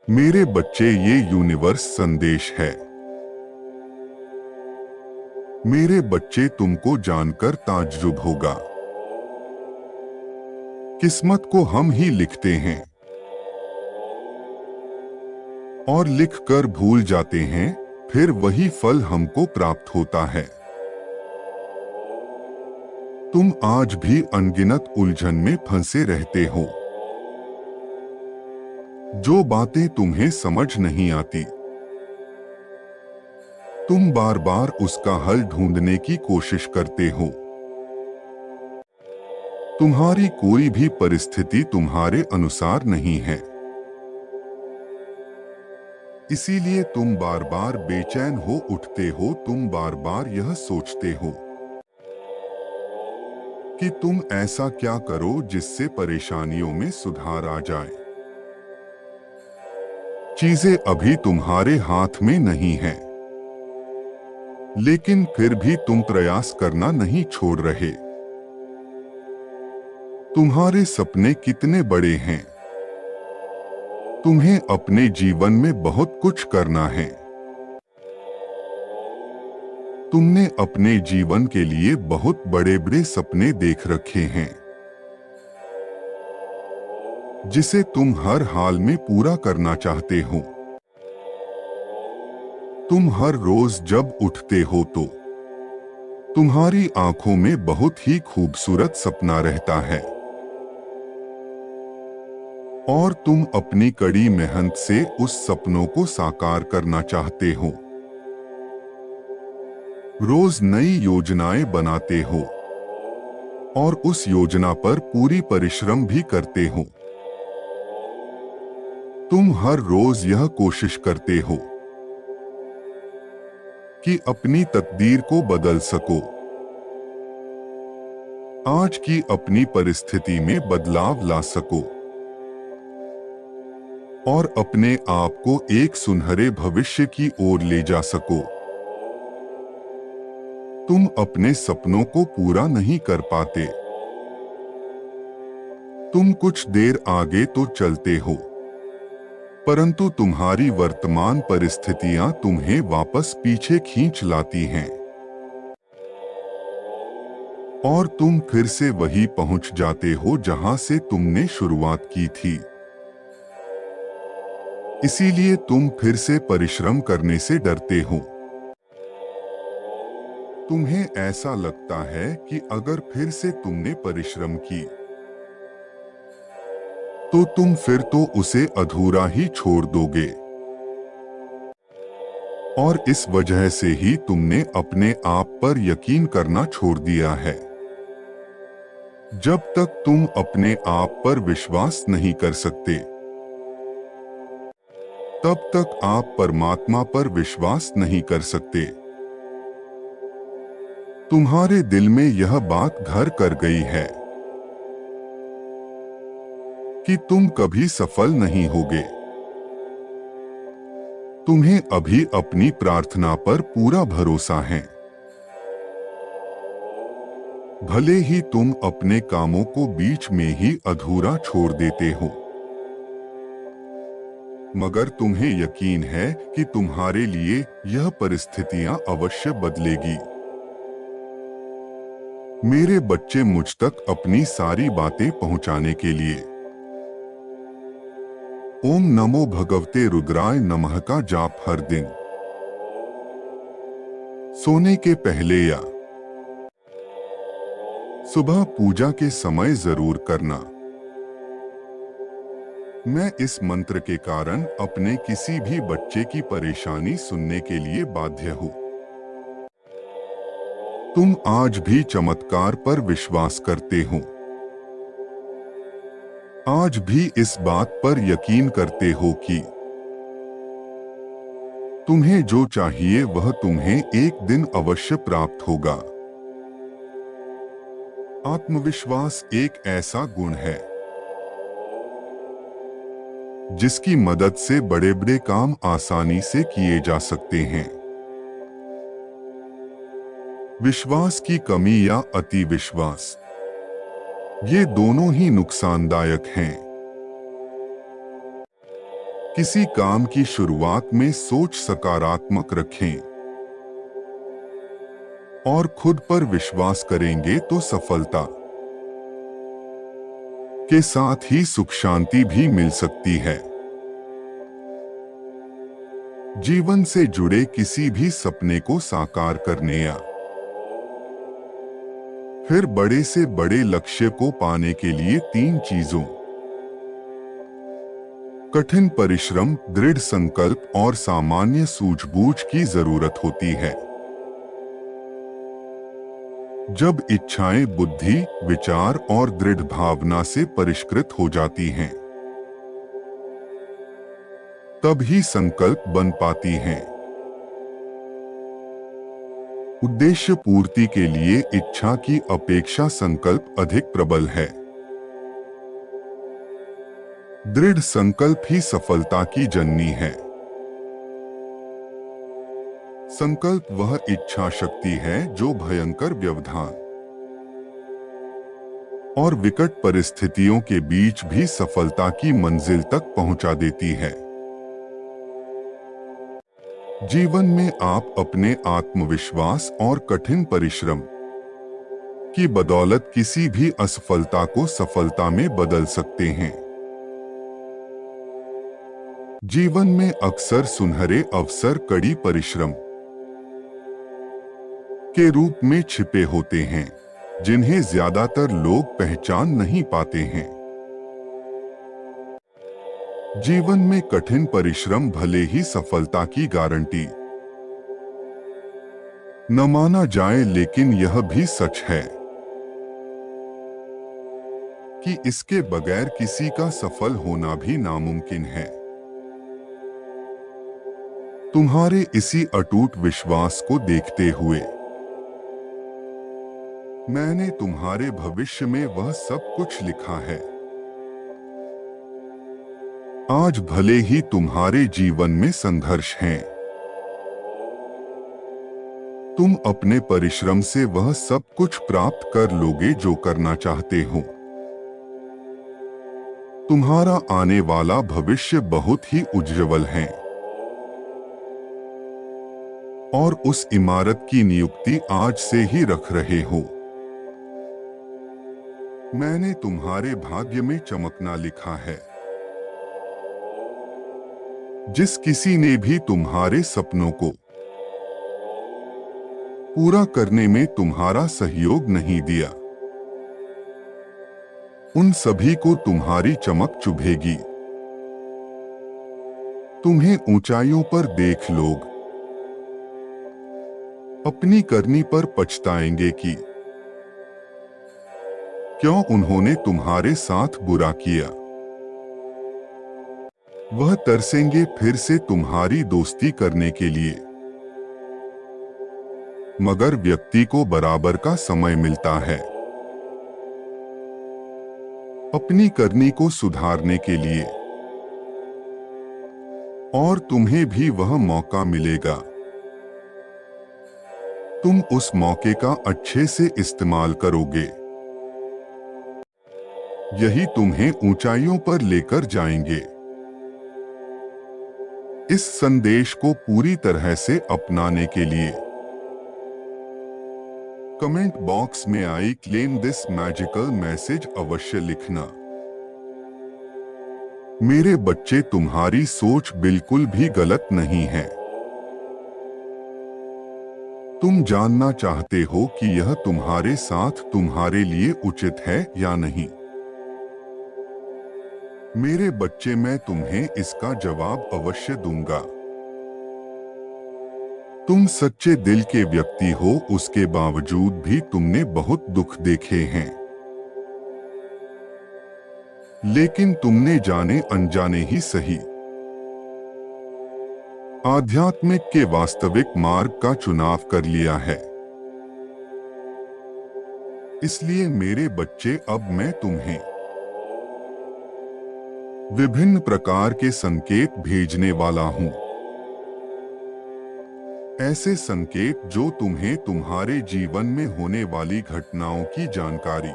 मेरे बच्चे, ये यूनिवर्स संदेश है। मेरे बच्चे, तुमको जानकर ताज्जुब होगा। किस्मत को हम ही लिखते हैं और लिखकर भूल जाते हैं, फिर वही फल हमको प्राप्त होता है। तुम आज भी अनगिनत उलझन में फंसे रहते हो। जो बातें तुम्हें समझ नहीं आती, तुम बार बार उसका हल ढूंढने की कोशिश करते हो। तुम्हारी कोई भी परिस्थिति तुम्हारे अनुसार नहीं है, इसीलिए तुम बार बार बेचैन हो उठते हो। तुम बार बार यह सोचते हो कि तुम ऐसा क्या करो जिससे परेशानियों में सुधार आ जाए। चीजें अभी तुम्हारे हाथ में नहीं हैं, लेकिन फिर भी तुम प्रयास करना नहीं छोड़ रहे। तुम्हारे सपने कितने बड़े हैं। तुम्हें अपने जीवन में बहुत कुछ करना है। तुमने अपने जीवन के लिए बहुत बड़े बड़े सपने देख रखे हैं, जिसे तुम हर हाल में पूरा करना चाहते हो। तुम हर रोज जब उठते हो तो तुम्हारी आंखों में बहुत ही खूबसूरत सपना रहता है, और तुम अपनी कड़ी मेहनत से उस सपनों को साकार करना चाहते हो। रोज नई योजनाएं बनाते हो और उस योजना पर पूरी परिश्रम भी करते हो। तुम हर रोज यह कोशिश करते हो कि अपनी तकदीर को बदल सको, आज की अपनी परिस्थिति में बदलाव ला सको और अपने आप को एक सुनहरे भविष्य की ओर ले जा सको। तुम अपने सपनों को पूरा नहीं कर पाते। तुम कुछ देर आगे तो चलते हो, परंतु तुम्हारी वर्तमान परिस्थितियां तुम्हें वापस पीछे खींच लाती हैं, और तुम फिर से वही पहुंच जाते हो जहां से तुमने शुरुआत की थी। इसीलिए तुम फिर से परिश्रम करने से डरते हो। तुम्हें ऐसा लगता है कि अगर फिर से तुमने परिश्रम की तो तुम फिर तो उसे अधूरा ही छोड़ दोगे, और इस वजह से ही तुमने अपने आप पर यकीन करना छोड़ दिया है। जब तक तुम अपने आप पर विश्वास नहीं कर सकते, तब तक आप परमात्मा पर विश्वास नहीं कर सकते। तुम्हारे दिल में यह बात घर कर गई है कि तुम कभी सफल नहीं होगे। तुम्हें अभी अपनी प्रार्थना पर पूरा भरोसा है। भले ही तुम अपने कामों को बीच में ही अधूरा छोड़ देते हो, मगर तुम्हें यकीन है कि तुम्हारे लिए यह परिस्थितियां अवश्य बदलेगी। मेरे बच्चे, मुझ तक अपनी सारी बातें पहुंचाने के लिए ओम नमो भगवते रुद्राय नमः का जाप हर दिन सोने के पहले या सुबह पूजा के समय जरूर करना। मैं इस मंत्र के कारण अपने किसी भी बच्चे की परेशानी सुनने के लिए बाध्य हूँ। तुम आज भी चमत्कार पर विश्वास करते हो। आज भी इस बात पर यकीन करते हो कि तुम्हें जो चाहिए वह तुम्हें एक दिन अवश्य प्राप्त होगा। आत्मविश्वास एक ऐसा गुण है जिसकी मदद से बड़े बड़े काम आसानी से किए जा सकते हैं। विश्वास की कमी या अति विश्वास, ये दोनों ही नुकसानदायक हैं। किसी काम की शुरुआत में सोच सकारात्मक रखें और खुद पर विश्वास करेंगे तो सफलता के साथ ही सुख शांति भी मिल सकती है। जीवन से जुड़े किसी भी सपने को साकार करने या फिर बड़े से बड़े लक्ष्य को पाने के लिए 3 चीजों कठिन परिश्रम, दृढ़ संकल्प और सामान्य सूझबूझ की जरूरत होती है। जब इच्छाएं बुद्धि, विचार और दृढ़ भावना से परिष्कृत हो जाती हैं, तब ही संकल्प बन पाती हैं। उद्देश्य पूर्ति के लिए इच्छा की अपेक्षा संकल्प अधिक प्रबल है। दृढ़ संकल्प ही सफलता की जननी है। संकल्प वह इच्छा शक्ति है जो भयंकर व्यवधान और विकट परिस्थितियों के बीच भी सफलता की मंजिल तक पहुंचा देती है। जीवन में आप अपने आत्मविश्वास और कठिन परिश्रम की बदौलत किसी भी असफलता को सफलता में बदल सकते हैं। जीवन में अक्सर सुनहरे अवसर कड़ी परिश्रम के रूप में छिपे होते हैं, जिन्हें ज्यादातर लोग पहचान नहीं पाते हैं। जीवन में कठिन परिश्रम भले ही सफलता की गारंटी न माना जाए, लेकिन यह भी सच है कि इसके बगैर किसी का सफल होना भी नामुमकिन है। तुम्हारे इसी अटूट विश्वास को देखते हुए मैंने तुम्हारे भविष्य में वह सब कुछ लिखा है। आज भले ही तुम्हारे जीवन में संघर्ष हैं, तुम अपने परिश्रम से वह सब कुछ प्राप्त कर लोगे जो करना चाहते हो। तुम्हारा आने वाला भविष्य बहुत ही उज्जवल है और उस इमारत की नियुक्ति आज से ही रख रहे हो। मैंने तुम्हारे भाग्य में चमकना लिखा है। जिस किसी ने भी तुम्हारे सपनों को पूरा करने में तुम्हारा सहयोग नहीं दिया, उन सभी को तुम्हारी चमक चुभेगी। तुम्हें ऊंचाइयों पर देख लोग अपनी करनी पर पछताएंगे कि क्यों उन्होंने तुम्हारे साथ बुरा किया। वह तरसेंगे फिर से तुम्हारी दोस्ती करने के लिए, मगर व्यक्ति को बराबर का समय मिलता है अपनी करनी को सुधारने के लिए, और तुम्हें भी वह मौका मिलेगा। तुम उस मौके का अच्छे से इस्तेमाल करोगे, यही तुम्हें ऊंचाइयों पर लेकर जाएंगे। इस संदेश को पूरी तरह से अपनाने के लिए कमेंट बॉक्स में I claim this magical message अवश्य लिखना। मेरे बच्चे, तुम्हारी सोच बिल्कुल भी गलत नहीं है। तुम जानना चाहते हो कि यह तुम्हारे साथ तुम्हारे लिए उचित है या नहीं। मेरे बच्चे, मैं तुम्हें इसका जवाब अवश्य दूंगा। तुम सच्चे दिल के व्यक्ति हो, उसके बावजूद भी तुमने बहुत दुख देखे हैं, लेकिन तुमने जाने अनजाने ही सही आध्यात्मिक के वास्तविक मार्ग का चुनाव कर लिया है। इसलिए मेरे बच्चे, अब मैं तुम्हें विभिन्न प्रकार के संकेत भेजने वाला हूं। ऐसे संकेत जो तुम्हें तुम्हारे जीवन में होने वाली घटनाओं की जानकारी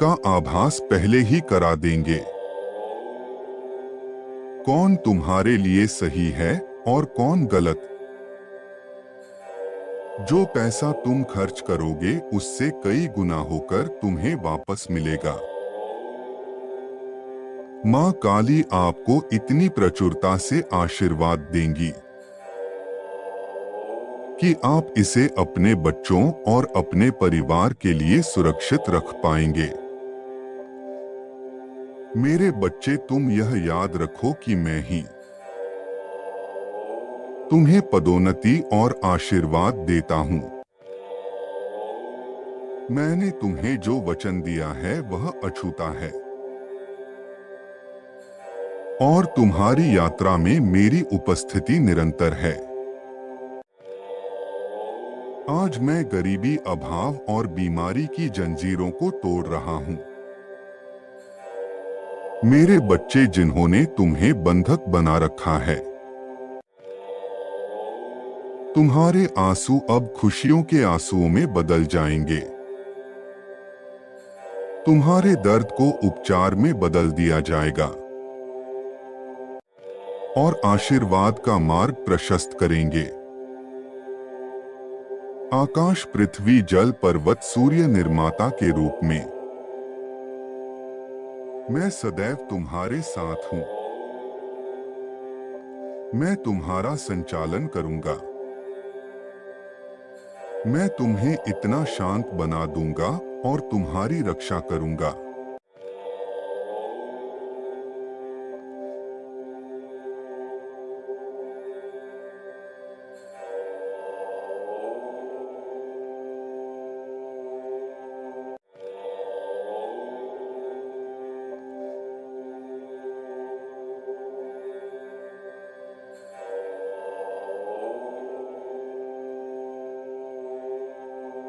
का आभास पहले ही करा देंगे। कौन तुम्हारे लिए सही है और कौन गलत। जो पैसा तुम खर्च करोगे उससे कई गुना होकर तुम्हें वापस मिलेगा। माँ काली आपको इतनी प्रचुरता से आशीर्वाद देंगी कि आप इसे अपने बच्चों और अपने परिवार के लिए सुरक्षित रख पाएंगे। मेरे बच्चे, तुम यह याद रखो कि मैं ही तुम्हें पदोन्नति और आशीर्वाद देता हूँ। मैंने तुम्हें जो वचन दिया है वह अछूता है और तुम्हारी यात्रा में मेरी उपस्थिति निरंतर है। आज मैं गरीबी, अभाव और बीमारी की जंजीरों को तोड़ रहा हूँ। मेरे बच्चे, जिन्होंने तुम्हें बंधक बना रखा है, तुम्हारे आंसू अब खुशियों के आंसुओं में बदल जाएंगे। तुम्हारे दर्द को उपचार में बदल दिया जाएगा और आशीर्वाद का मार्ग प्रशस्त करेंगे। आकाश, पृथ्वी, जल, पर्वत, सूर्य निर्माता के रूप में मैं सदैव तुम्हारे साथ हूं। मैं तुम्हारा संचालन करूंगा। मैं तुम्हें इतना शांत बना दूंगा और तुम्हारी रक्षा करूंगा